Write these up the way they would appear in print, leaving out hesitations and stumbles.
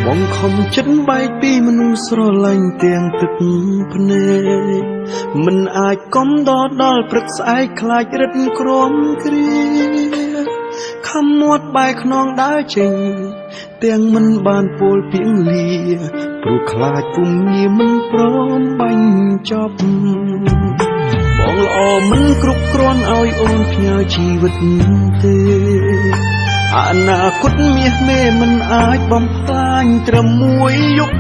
បងខំចិត្តបែកពីមនុស្សស្រឡាញ់ទាំងទឹកភ្នែកមិនអាចកុំដល់ព្រឹកស្អែកខ្លាចរឹតក្រំគ្រាខំមាត់បែកខ្នងដើរចេញទាំងមិនបានពោលពីងលាព្រោះខ្លាចពុំងារមិនព្រមបាញ់ចប់បងល្អមិនគ្រប់គ្រាន់ឲ្យអូនផ្ញើជីវិតទេអនាគតមាសមេមិនអាចបំផ្លាញត្រឹមមួយយប់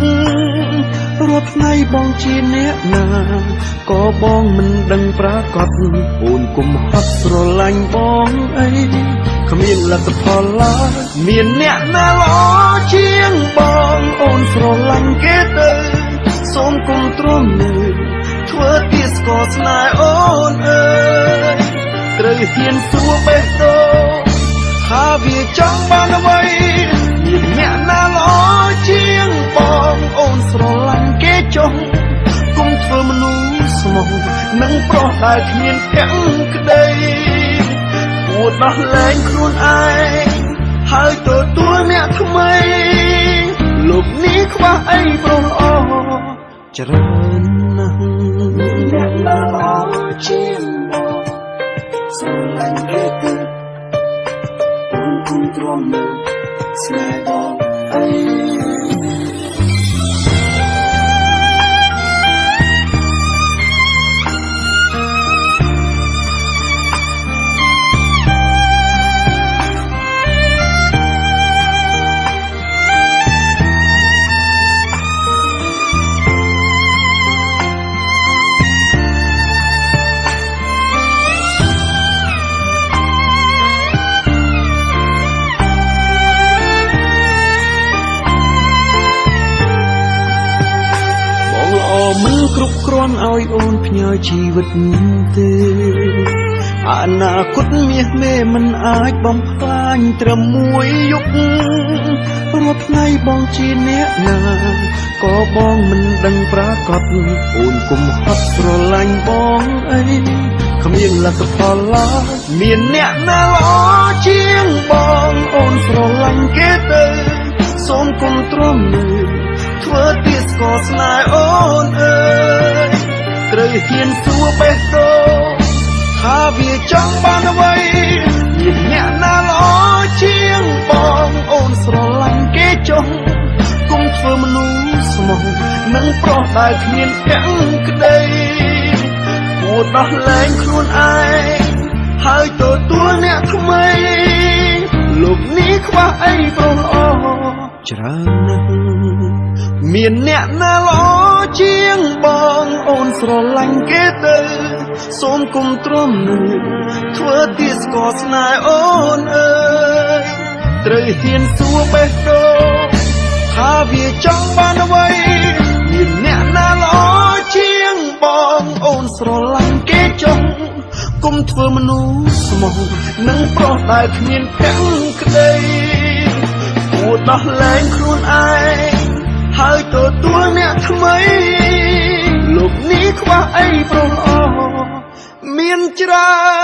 រាល់ថ្ងៃបងជាអ្នកណាក៏បងមិនដឹងប្រកាសអូនគុំហត់ស្រឡាញ់បងអីគ្មានលទ្ធផលឡើយមានអ្នកណាល្អជាងបងអូនស្រឡាញ់គេទៅសូមគុំទ្រាំនៅធ្វើពីស្គរស្នេហ៍អូនអើយត្រូវហ៊ានសួរបេះដូងថាវាចង់បានអ្វីមានអ្នកណាល្អជាងបងអូនស្រឡាញ់គេចុះគុំធ្វើមនុស្សស្មោះនឹងប្រុសដែលគ្មានភក្តីគួរដោះលែងខ្លួនឯងហើយទទួលអ្នកថ្មីលោកនេះខ្វះអីប្រុសល្អច្រើនណាស់អ្នកណាល្អជាងបងស្រឡាញ់គេគឺគុំទ្រាំនៅស្នេហ៍បងអីមិនគ្រប់គ្រាន់ឲ្យអូនផ្ញើជីវិតទេអនាគតមាសមេមិនអាចបំផ្លាញត្រឹមមួយយប់រាល់ថ្ងៃបងជាអ្នកណាក៏បងមិនដឹងប្រកាសអូនគុំហត់ស្រឡាញ់បងអីគ្មានលទ្ធផលឡើយមានអ្នកណាល្អជាងបងអូនស្រឡាញ់គេទៅសូមគុំទ្រាំនៅធ្វើទីស្គរស្នេហ៍អូនអើយត្រូវហ៊ានសួរបេះដូងថាវាចង់បានអ្វីមានអ្នកណាល្អជាងបងអូនស្រឡាញ់គេចុះគុំធ្វើមនុស្សស្មោះនឹងប្រុសដែលគ្មានភក្តីគួរដោះលែងខ្លួនឯងហើយទទួលអ្នកថ្មីលោកនេះខ្វះអីប្រុសល្អច្រើនណាស់មានអ្នកណាល្អជាងបងអូនស្រឡាញ់គេទៅសូមគុំទ្រាំនៅធ្វើទីស្គរស្នេហ៍អូនអើយត្រូវហ៊ានសួរបេះដូងថាវាចង់បានអ្វីមានអ្នកណាល្អជាងបងអូនស្រឡាញ់គេចុះគុំធ្វើមនុស្សស្មោះនឹងប្រុសដែលគ្មានភក្តីគួរដោះលែងខ្លួនឯងហើយទទួលអ្នកថ្មីលោកនេះខ្វះអីប្រុសល្អមានច្រើន